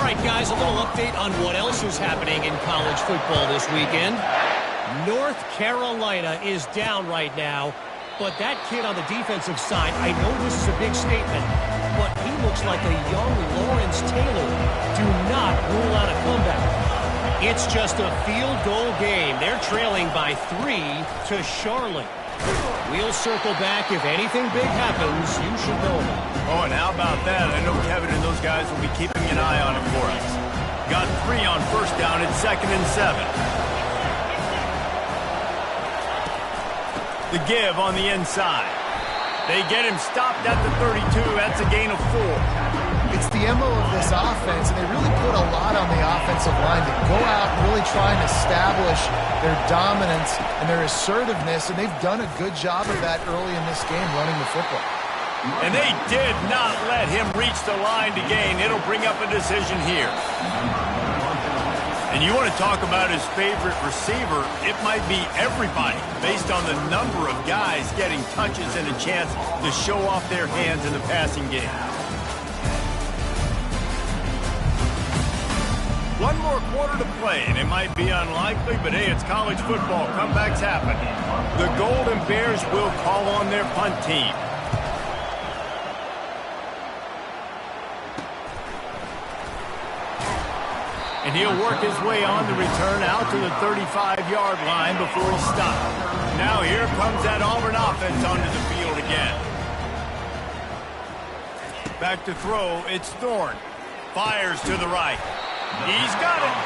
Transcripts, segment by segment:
right, guys, a little update on what else is happening in college football this weekend. North Carolina is down right now, but that kid on the defensive side, I know this is a big statement, but he looks like a young Lawrence Taylor. Do not rule out a comeback. It's just a field goal game. They're trailing by 3 to Charlotte. We'll circle back. If anything big happens, you should know about it. Oh, and how about that? I know Kevin and those guys will be keeping an eye on it for us. Got 3 on first down at 2nd and 7. The give on the inside. They get him stopped at the 32. That's a gain of 4. It's the MO of this offense, and they really put a lot on the offensive line to go out and really try and establish their dominance and their assertiveness, and they've done a good job of that early in this game running the football. And they did not let him reach the line to gain. It'll bring up a decision here. And you want to talk about his favorite receiver, it might be everybody based on the number of guys getting touches and a chance to show off their hands in the passing game. One more quarter to play, and it might be unlikely, but hey, it's college football. Comebacks happen. The Golden Bears will call on their punt team. And he'll work his way on the return out to the 35-yard line before he stops. Now here comes that Auburn offense onto the field again. Back to throw, it's Thorne. Fires to the right. He's got it.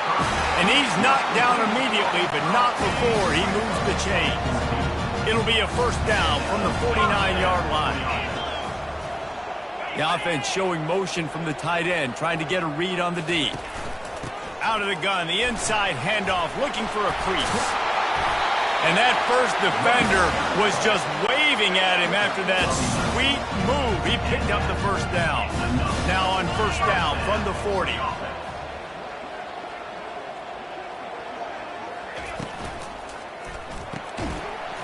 And he's knocked down immediately, but not before he moves the chains. It'll be a first down from the 49-yard line. The offense showing motion from the tight end, trying to get a read on the D. Out of the gun, the inside handoff, looking for a crease. And that first defender was just waving at him after that sweet move. He picked up the first down. Now on first down from the 40.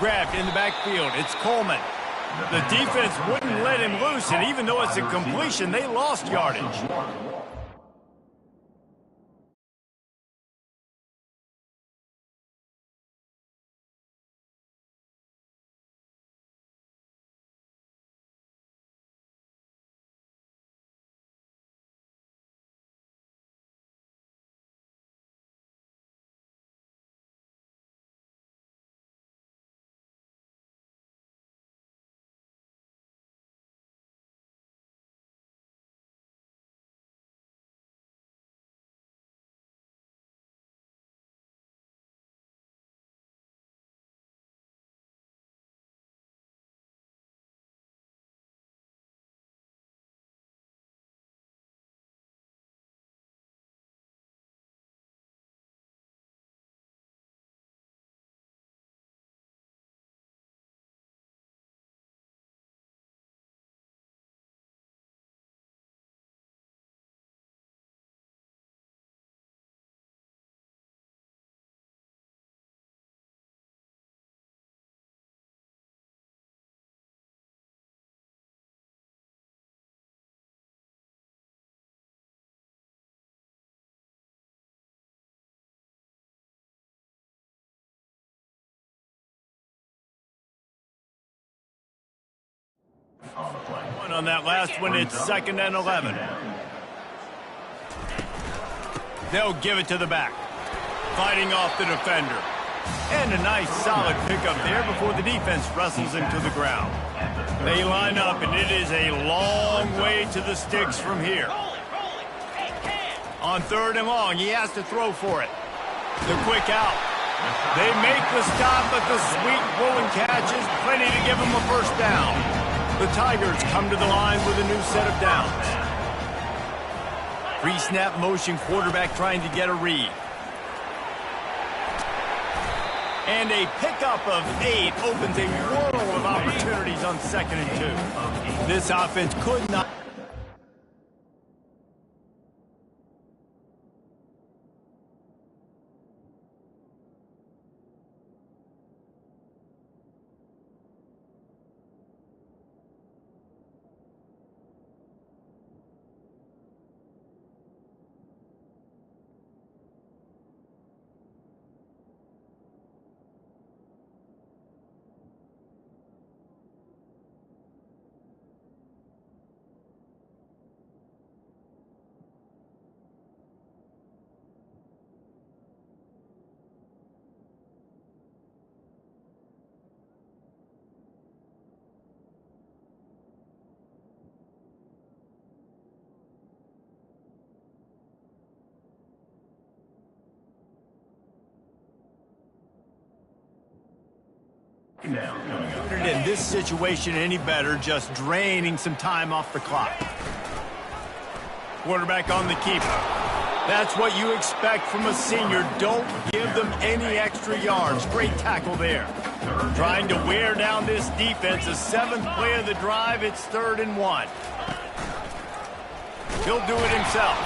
Grabbed in the backfield. It's Coleman. The defense wouldn't let him loose, and even though it's a completion, they lost yardage. On that last one, it's 2nd and 11. They'll give it to the back. Fighting off the defender. And a nice solid pickup there before the defense wrestles him to the ground. They line up, and it is a long way to the sticks from here. On 3rd and long, he has to throw for it. The quick out. They make the stop, but the sweet rolling catch is plenty to give him a first down. The Tigers come to the line with a new set of downs. Pre-snap motion, quarterback trying to get a read. And a pickup of 8 opens a world of opportunities on 2nd and 2. This offense could not... In this situation any better, just draining some time off the clock. Quarterback on the keeper. That's what you expect from a senior. Don't give them any extra yards. Great tackle there. Trying to wear down this defense. The 7th play of the drive. It's 3rd and 1. He'll do it himself.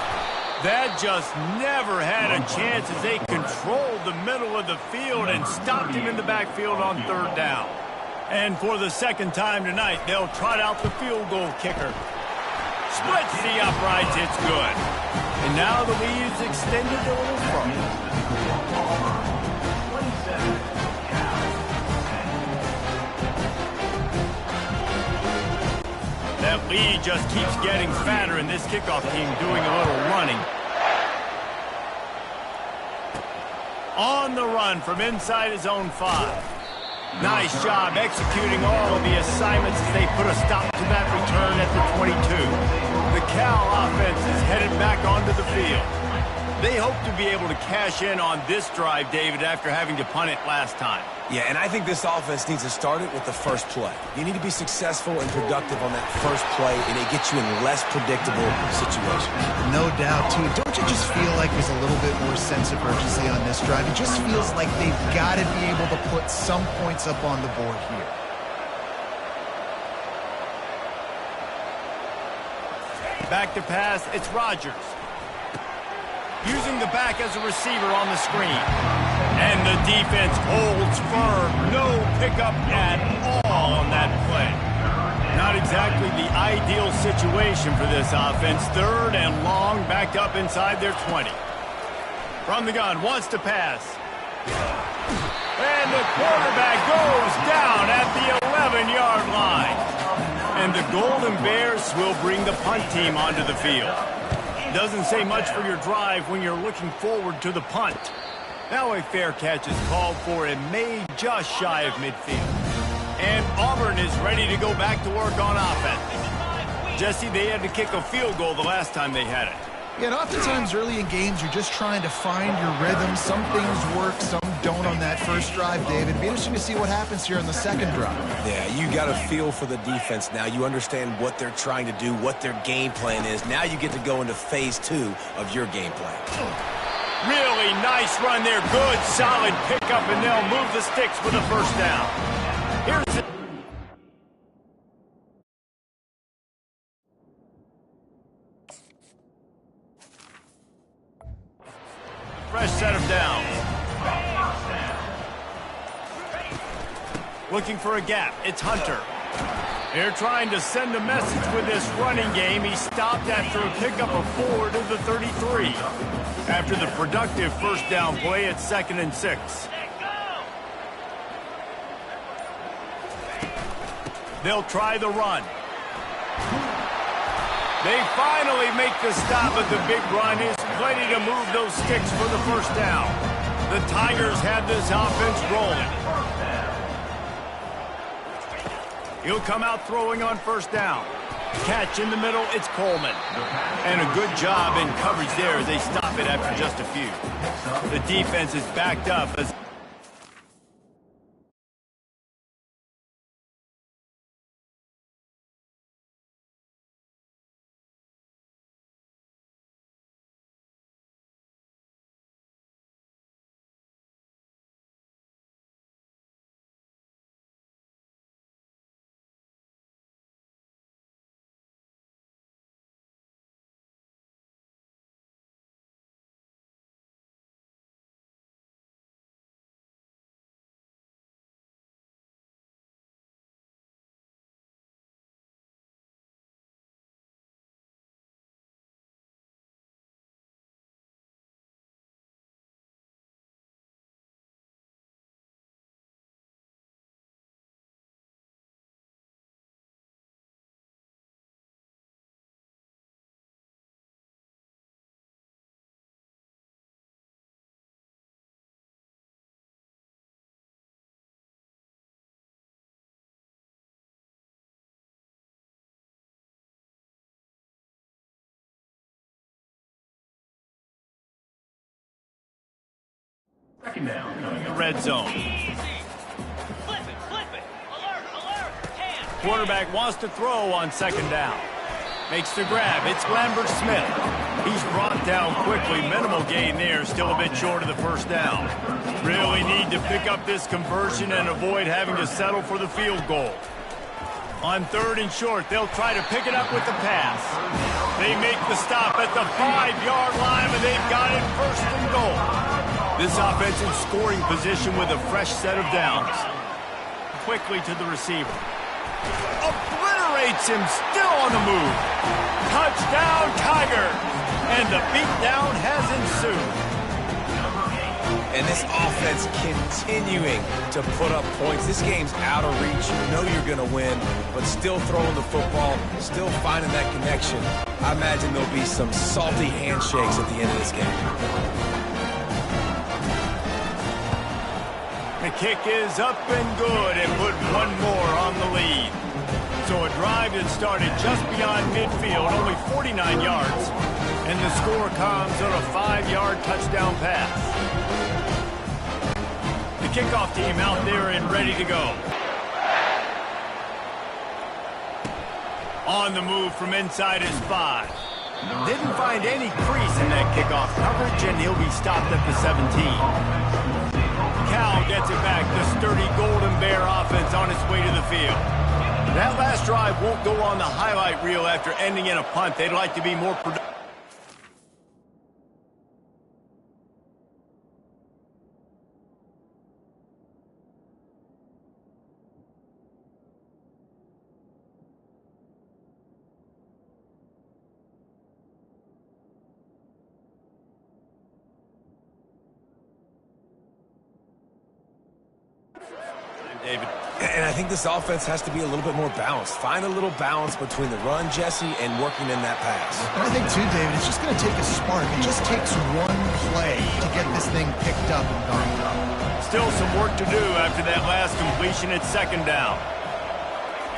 That just never had a chance as they controlled the middle of the field and stopped him in the backfield on 3rd down. And for the 2nd time tonight, they'll trot out the field goal kicker. Splits the uprights, it's good. And now the lead is extended a little further. That lead just keeps getting fatter, and this kickoff team doing a little running. On the run from inside his own 5. Nice job executing all of the assignments as they put a stop to that return at the 22. The Cal offense is headed back onto the field. They hope to be able to cash in on this drive, David, after having to punt it last time. Yeah, and I think this offense needs to start it with the first play. You need to be successful and productive on that first play, and it gets you in less predictable situations. No doubt, too. Don't you just feel like there's a little bit more sense of urgency on this drive? It just feels like they've got to be able to put some points up on the board here. Back to pass, it's Rodgers. Using the back as a receiver on the screen. And the defense holds firm. No pickup at all on that play. Not exactly the ideal situation for this offense. 3rd and long, backed up inside their 20. From the gun, wants to pass. And the quarterback goes down at the 11-yard line. And the Golden Bears will bring the punt team onto the field. Doesn't say much for your drive when you're looking forward to the punt. Now a fair catch is called for and made just shy of midfield. And Auburn is ready to go back to work on offense. Jesse, they had to kick a field goal the last time they had it. Yeah, and oftentimes early in games, you're just trying to find your rhythm. Some things work, some don't on that first drive, David. It'd be interesting to see what happens here on the 2nd drive. Yeah, you got a feel for the defense now. You understand what they're trying to do, what their game plan is. Now you get to go into phase 2 of your game plan. Really nice run there. Good, solid pickup, and they'll move the sticks for the 1st down. Here's it. Fresh set of downs. Looking for a gap. It's Hunter. They're trying to send a message with this running game. He stopped after a pickup of 4 to the 33. After the productive 1st down play, it's 2nd and 6. They'll try the run. They finally make the stop, but the big run is plenty to move those sticks for the 1st down. The Tigers have this offense rolling. He'll come out throwing on 1st down. Catch in the middle, it's Coleman. And a good job in coverage there as they stop it after just a few. The defense is backed up as the red zone. quarterback wants to throw on second down. Makes the grab. It's Lambert Smith. He's brought down quickly. Minimal gain there. Still a bit short of the first down. Really need to pick up this conversion and avoid having to settle for the field goal. On 3rd and short, they'll try to pick it up with the pass. They make the stop at the 5-yard line, and they've got it 1st and goal. This offense in scoring position with a fresh set of downs. Quickly to the receiver. Obliterates him, still on the move. Touchdown, Tiger! And the beatdown has ensued. And this offense continuing to put up points. This game's out of reach. You know you're going to win, but still throwing the football, still finding that connection. I imagine there'll be some salty handshakes at the end of this game. The kick is up and good and put one more on the lead. So a drive that started just beyond midfield, only 49 yards, and the score comes on a 5-yard touchdown pass. The kickoff team out there and ready to go. On the move from inside his 5. Didn't find any crease in that kickoff coverage, and he'll be stopped at the 17. Cal gets it back. The sturdy Golden Bear offense on its way to the field. That last drive won't go on the highlight reel after ending in a punt. They'd like to be more productive. David. And I think this offense has to be a little bit more balanced. Find a little balance between the run, Jesse, and working in that pass. And I think, too, David, it's just going to take a spark. It just takes one play to get this thing picked up and going. Still some work to do after that last completion at 2nd down.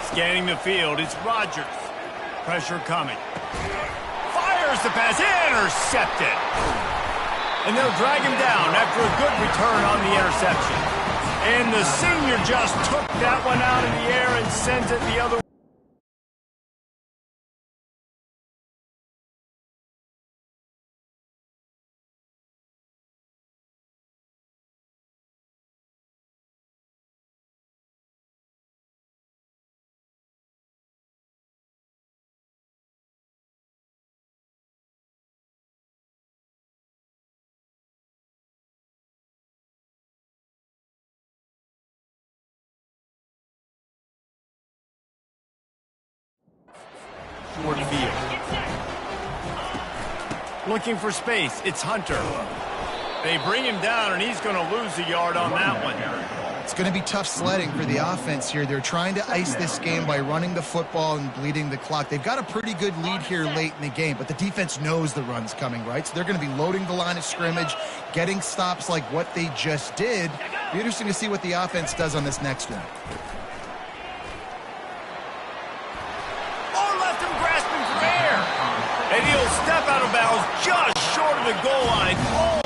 Scanning the field, it's Rodgers. Pressure coming. Fires the pass, intercepted. And they'll drag him down after a good return on the interception. And the senior just took that one out of the air and sends it the other way. Short field. Looking for space. It's Hunter. They bring him down, and he's going to lose a yard on that one. It's going to be tough sledding for the offense here. They're trying to ice this game by running the football and bleeding the clock. They've got a pretty good lead here late in the game, but the defense knows the run's coming, right? So they're going to be loading the line of scrimmage, getting stops like what they just did. Be interesting to see what the offense does on this next one. And he'll step out of bounds just short of the goal line. Oh!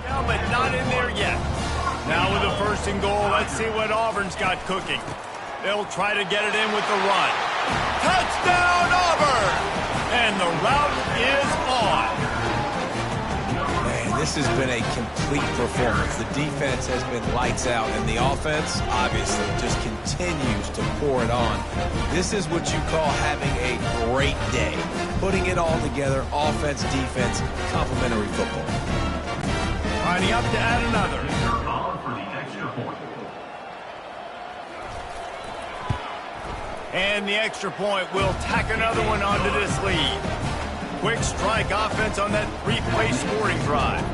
Down, but not in there yet. Now with the 1st and goal, let's see what Auburn's got cooking. They'll try to get it in with the run. Touchdown, Auburn! And the route is on. Man, this has been a complete performance. The defense has been lights out, and the offense, obviously, just continues to pour it on. This is what you call having a great day. Putting it all together, offense, defense, complementary football. Lining up to add another. And the extra point will tack another one onto this lead. Quick strike offense on that 3-play scoring drive.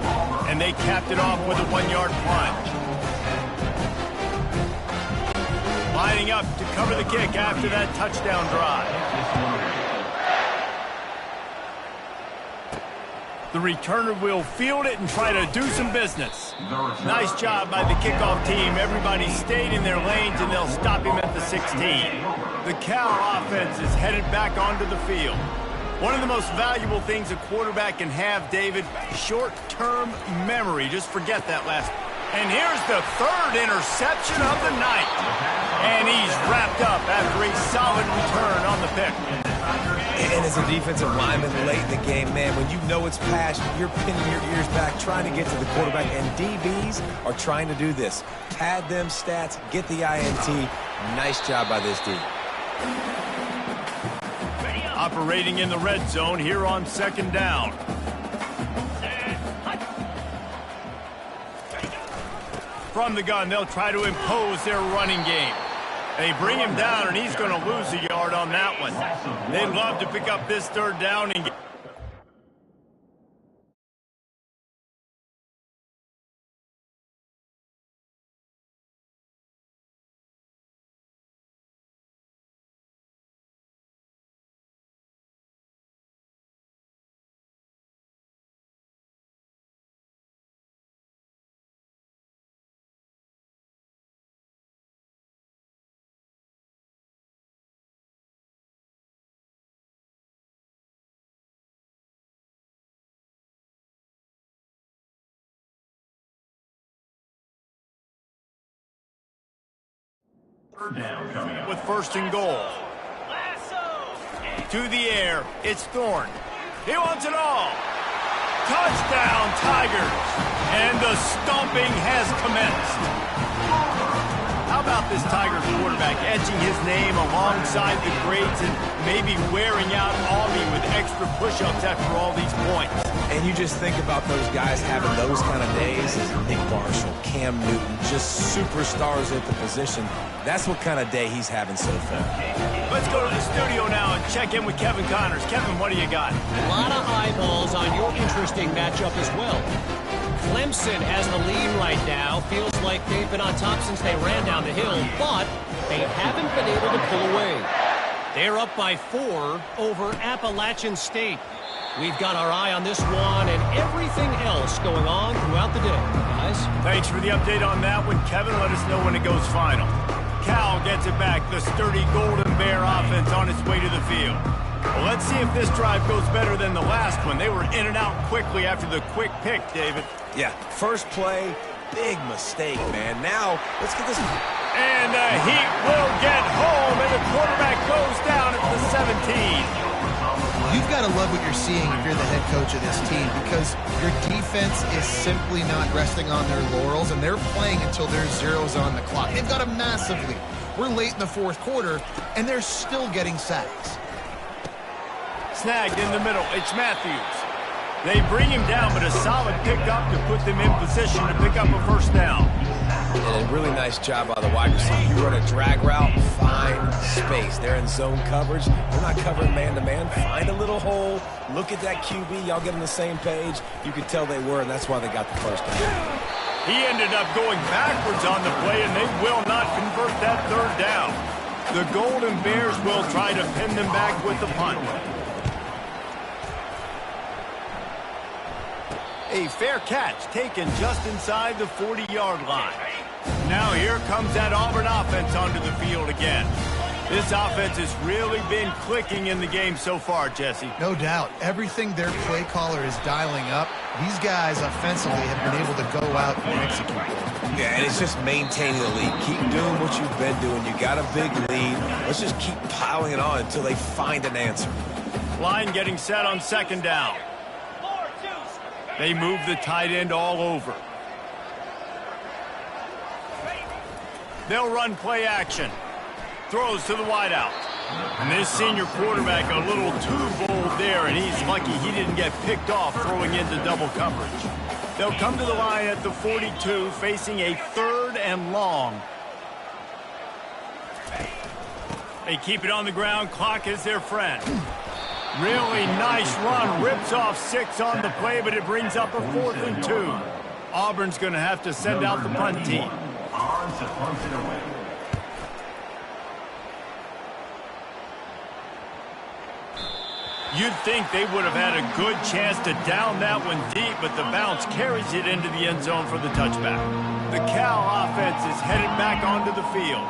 And they capped it off with a 1-yard plunge. Lining up to cover the kick after that touchdown drive. The returner will field it and try to do some business. Nice job by the kickoff team. Everybody stayed in their lanes, and they'll stop him at the 16. The Cal offense is headed back onto the field. One of the most valuable things a quarterback can have, David, short-term memory. Just forget that last. And here's the third interception of the night. And he's wrapped up after a solid return on the pick. And as a defensive lineman late in the game, man, when you know it's past, you're pinning your ears back, trying to get to the quarterback. And DBs are trying to do this. Pad them stats, get the INT. Nice job by this D. Operating in the red zone here on second down. From the gun, they'll try to impose their running game. They bring him down, and he's going to lose a yard on that one. They'd love to pick up this third down and get... With first and goal. To the air, it's Thorne. He wants it all. Touchdown, Tigers. And the stomping has commenced. How about this Tigers quarterback etching his name alongside the greats and maybe wearing out Olde with extra push-ups after all these points? And you just think about those guys having those kind of days as Nick Marshall, Cam Newton, just superstars at the position. That's what kind of day he's having so far. Let's go to the studio now and check in with Kevin Connors. Kevin, what do you got? A lot of eyeballs on your interesting matchup as well. Clemson has the lead right now. Feels like they've been on top since they ran down the hill, but they haven't been able to pull away. They're up by 4 over Appalachian State. We've got our eye on this one and everything else going on throughout the day, guys. Thanks for the update on that one, Kevin. Let us know when it goes final. Cal gets it back. The sturdy Golden Bear offense on its way to the field. Well, let's see if this drive goes better than the last one. They were in and out quickly after the quick pick, David. Yeah, first play, big mistake, man. Now, let's get this. And the Heat will get home, and the quarterback goes down at the 17. You've got to love what you're seeing if you're the head coach of this team, because your defense is simply not resting on their laurels, and they're playing until there's zeros on the clock. They've got a massive lead. We're late in the fourth quarter, and they're still getting sacks. Snagged in the middle. It's Matthews. They bring him down, but a solid pickup to put them in position to pick up a first down. And a really nice job by the wide receiver. You run a drag route, find space. They're in zone coverage. They're not covering man-to-man. Find a little hole. Look at that QB. Y'all get on the same page. You could tell they were, and that's why they got the first down. He ended up going backwards on the play, and they will not convert that third down. The Golden Bears will try to pin them back with the punt. A fair catch taken just inside the 40-yard line. Now here comes that Auburn offense onto the field again. This offense has really been clicking in the game so far, Jesse. No doubt. Everything their play caller is dialing up, these guys offensively have been able to go out and execute. Yeah, and it's just maintaining the lead. Keep doing what you've been doing. You got a big lead. Let's just keep piling it on until they find an answer. Line getting set on second down. They move the tight end all over. They'll run play action. Throws to the wideout. And this senior quarterback a little too bold there, and he's lucky he didn't get picked off throwing into double coverage. They'll come to the line at the 42, facing a 3rd and long. They keep it on the ground. Clock is their friend. Really nice run. Rips off 6 on the play, but it brings up a 4th and 2. Auburn's going to have to send out the punt team. You'd think they would have had a good chance to down that one deep, but the bounce carries it into the end zone for the touchback. The Cal offense is headed back onto the field.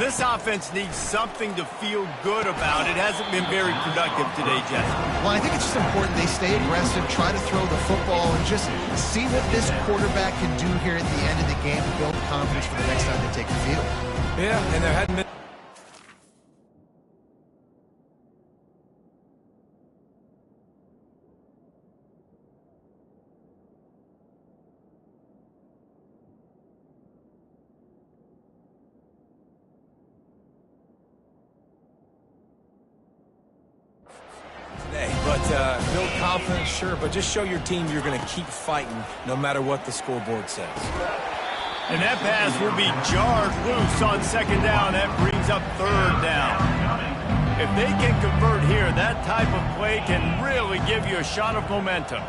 This offense needs something to feel good about. It hasn't been very productive today, Jesse. Well, I think it's just important they stay aggressive, try to throw the football, and just see what this quarterback can do here at the end of the game to build confidence for the next time they take the field. Yeah, and there hadn't been... build confidence, sure, but just show your team you're going to keep fighting no matter what the scoreboard says. And that pass will be jarred loose on second down. That brings up third down. If they can convert here, that type of play can really give you a shot of momentum.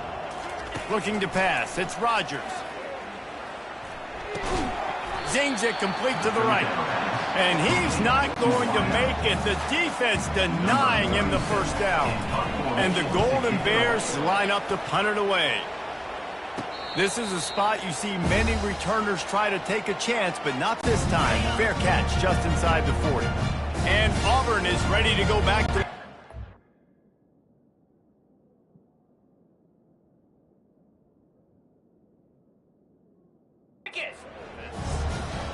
Looking to pass, it's Rodgers. Zings it complete to the right. And he's not going to make it. The defense denying him the first down. And the Golden Bears line up to punt it away. This is a spot you see many returners try to take a chance, but not this time. Fair catch just inside the 40. And Auburn is ready to go back to...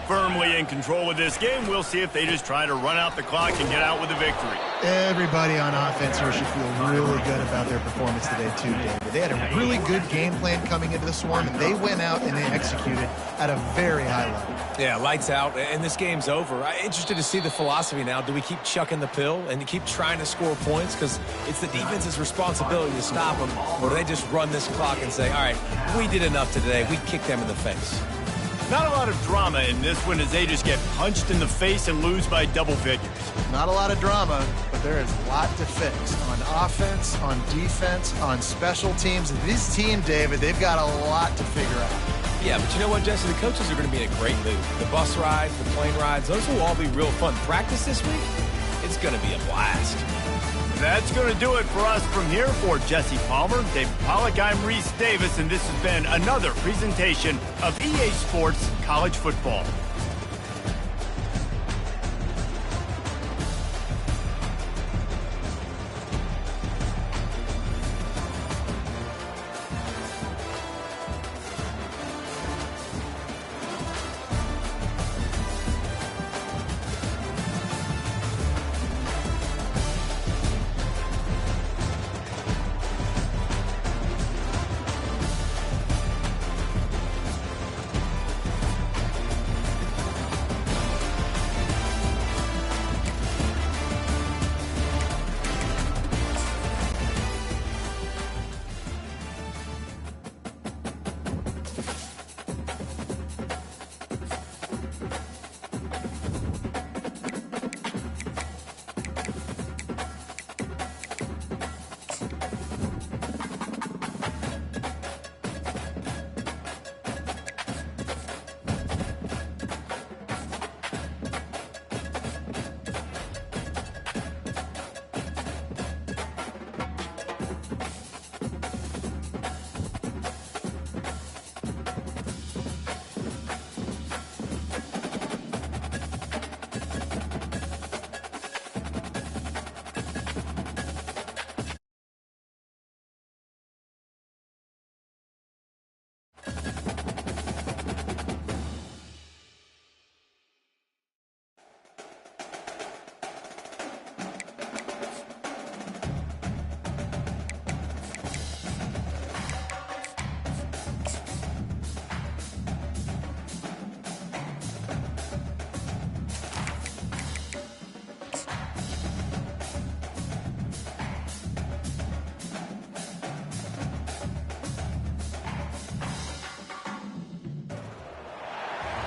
Firmly in control of this game. We'll see if they just try to run out the clock and get out with a victory. Everybody on offense here should feel really good about their performance today, too, David. They had a really good game plan coming into this one, and they went out and they executed at a very high level. Yeah, lights out, and this game's over. I'm interested to see the philosophy now. Do we keep chucking the pill and keep trying to score points? Because it's the defense's responsibility to stop them. Or do they just run this clock and say, all right, we did enough today. We kicked them in the face. Not a lot of drama in this one as they just get punched in the face and lose by double figures. Not a lot of drama, but there is a lot to fix on offense, on defense, on special teams. This team, David, they've got a lot to figure out. Yeah, but you know what, Jesse? The coaches are going to be in a great mood. The bus rides, the plane rides, those will all be real fun. Practice this week, it's going to be a blast. That's going to do it for us from here. For Jesse Palmer, David Pollack, I'm Reese Davis, and this has been another presentation of EA Sports College Football.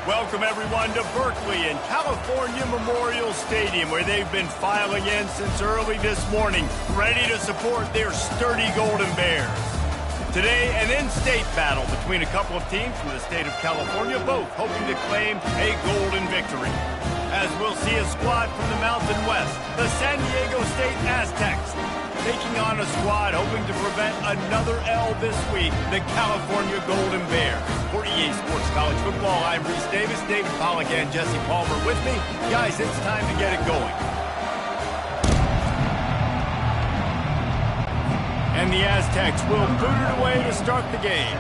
Welcome, everyone, to Berkeley and California Memorial Stadium, where they've been filing in since early this morning, ready to support their sturdy Golden Bears. Today, an in-state battle between a couple of teams from the state of California, both hoping to claim a golden victory. As we'll see a squad from the Mountain West, the San Diego State Aztecs. taking on a squad hoping to prevent another L this week, the California Golden Bears. For EA Sports College Football, I'm Reese Davis, David Pollack, and Jesse Palmer with me. Guys, it's time to get it going. And the Aztecs will boot it away to start the game.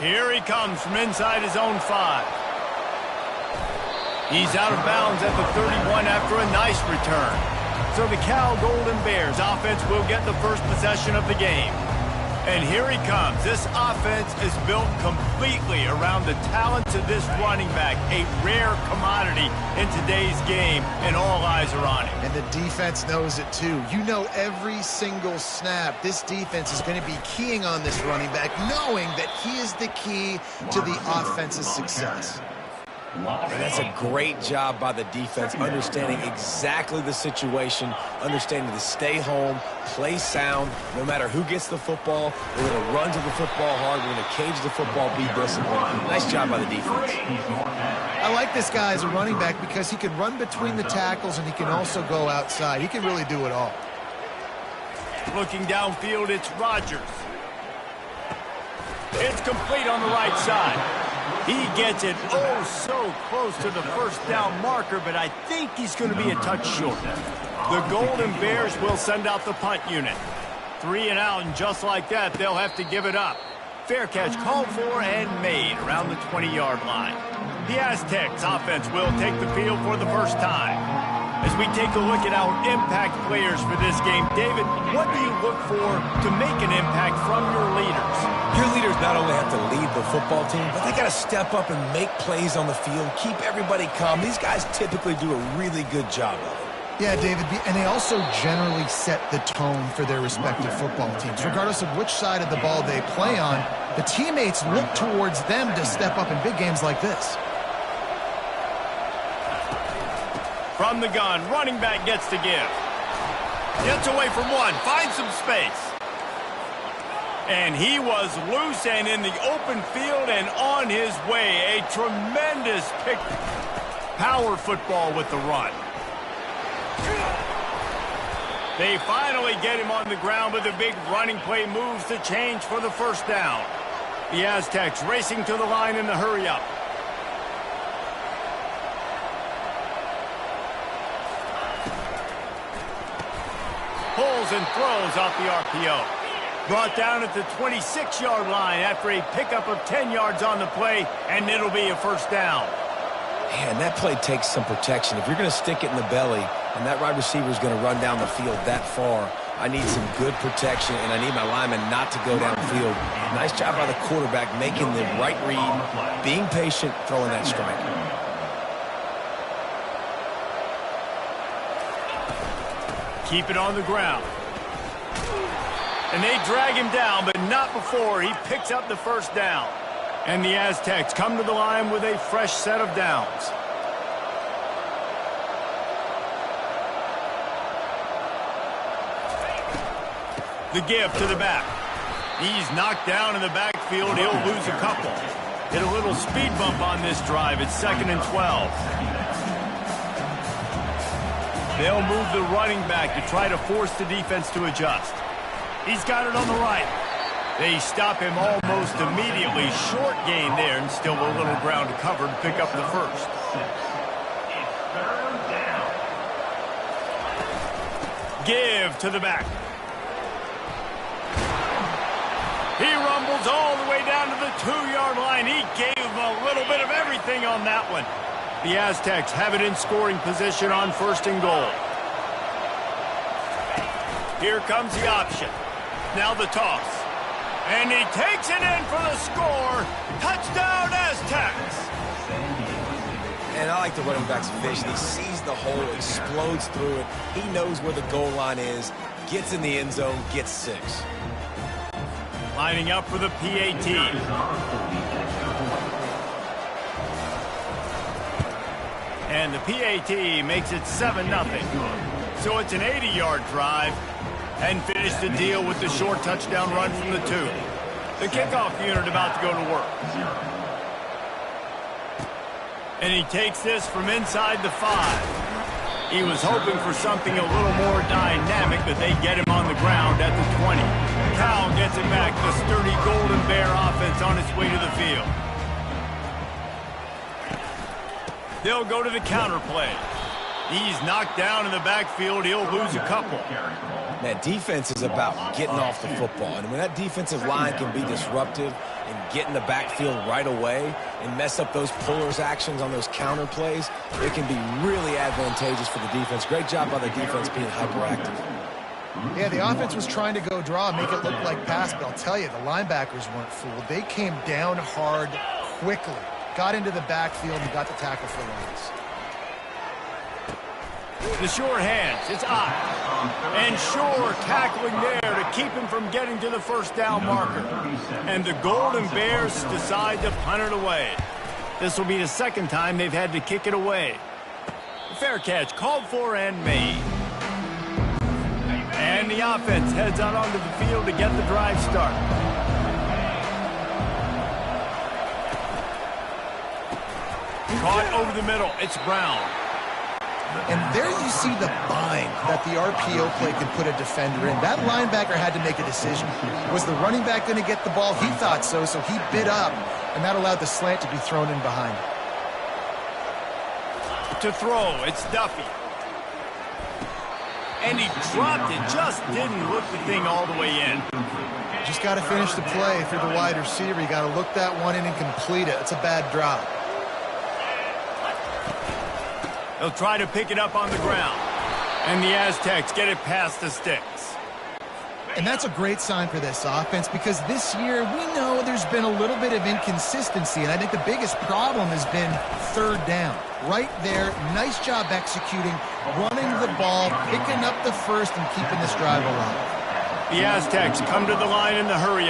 Here he comes from inside his own 5. He's out of bounds at the 31 after a nice return. So the Cal Golden Bears offense will get the first possession of the game. And here he comes. This offense is built completely around the talents of this running back, a rare commodity in today's game, and all eyes are on him. And the defense knows it too. You know every single snap, this defense is going to be keying on this running back, knowing that he is the key to the offense's success. And that's a great job by the defense, understanding exactly the situation, understanding to stay home, play sound, no matter who gets the football. We're going to run to the football hard. We're going to cage the football, be disciplined. Nice job by the defense. I like this guy as a running back because he can run between the tackles and he can also go outside. He can really do it all. Looking downfield, it's Rodgers. It's complete on the right side. He gets it oh so close to the first down marker, but I think he's going to be a touch short. The Golden Bears will send out the punt unit. 3 and out, and just like that, they'll have to give it up. Fair catch called for and made around the 20-yard line. The Aztecs offense will take the field for the first time. As we take a look at our impact players for this game, David, what do you look for to make an impact from your leaders? Your leaders not only have to lead the football team, but they got to step up and make plays on the field, keep everybody calm. These guys typically do a really good job of it. Yeah, David, and they also generally set the tone for their respective football teams. Regardless of which side of the ball they play on, the teammates look towards them to step up in big games like this. From the gun, running back gets to give. Gets away from one, finds some space. And he was loose and in the open field and on his way. A tremendous pick. Power football with the run. They finally get him on the ground, but the big running play moves the change for the first down. The Aztecs racing to the line in the hurry-up. Pulls and throws off the RPO. Brought down at the 26-yard line after a pickup of 10 yards on the play, and it'll be a first down. Man, that play takes some protection. If you're going to stick it in the belly and that wide receiver is going to run down the field that far, I need some good protection, and I need my lineman not to go downfield. Nice job by the quarterback making the right read, being patient, throwing that strike. Keep it on the ground. And they drag him down, but not before he picks up the first down. And the Aztecs come to the line with a fresh set of downs. The give to the back. He's knocked down in the backfield. He'll lose a couple. Hit a little speed bump on this drive. It's 2nd and 12. They'll move the running back to try to force the defense to adjust. He's got it on the right. They stop him almost immediately. Short gain there, and still a little ground to cover to pick up the first. Give to the back. He rumbles all the way down to the 2-yard line. He gave a little bit of everything on that one. The Aztecs have it in scoring position on 1st and goal. Here comes the option. Now the toss. And he takes it in for the score. Touchdown, Aztecs. And I like the running back's vision. He sees the hole, explodes through it. He knows where the goal line is, gets in the end zone, gets 6. Lining up for the PAT. And the PAT makes it 7-0. So it's an 80-yard drive. And finish the deal with the short touchdown run from the 2. The kickoff unit about to go to work. And he takes this from inside the 5. He was hoping for something a little more dynamic, but they get him on the ground at the 20. Cal gets it back. The sturdy Golden Bear offense on its way to the field. They'll go to the counter play. He's knocked down in the backfield. He'll lose a couple. Man, defense is about getting off the football. And when that defensive line can be disruptive and get in the backfield right away and mess up those pullers actions on those counter plays, it can be really advantageous for the defense. Great job by the defense being hyperactive. Yeah, the offense was trying to go draw, make it look like pass, but I'll tell you, the linebackers weren't fooled. They came down hard quickly, got into the backfield, and got the tackle for loss. The short hands, it's I. And Shore tackling there to keep him from getting to the first down marker. And the Golden Bears decide to punt it away. This will be the second time they've had to kick it away. Fair catch, called for and made. And the offense heads out onto the field to get the drive started. Caught over the middle, it's Brown. And there you see the bind that the RPO play can put a defender in. That linebacker had to make a decision. Was the running back going to get the ball? He thought so, so he bid up, and that allowed the slant to be thrown in behind. To throw, it's Duffy. And he dropped it, just didn't look the thing all the way in. Just got to finish the play. If you're the wide receiver, you got to look that one in and complete it. It's a bad drop. They'll try to pick it up on the ground. And the Aztecs get it past the sticks. And that's a great sign for this offense because this year we know there's been a little bit of inconsistency, and I think the biggest problem has been third down. Right there, nice job executing, running the ball, picking up the first, and keeping this drive alive. The Aztecs come to the line in the hurry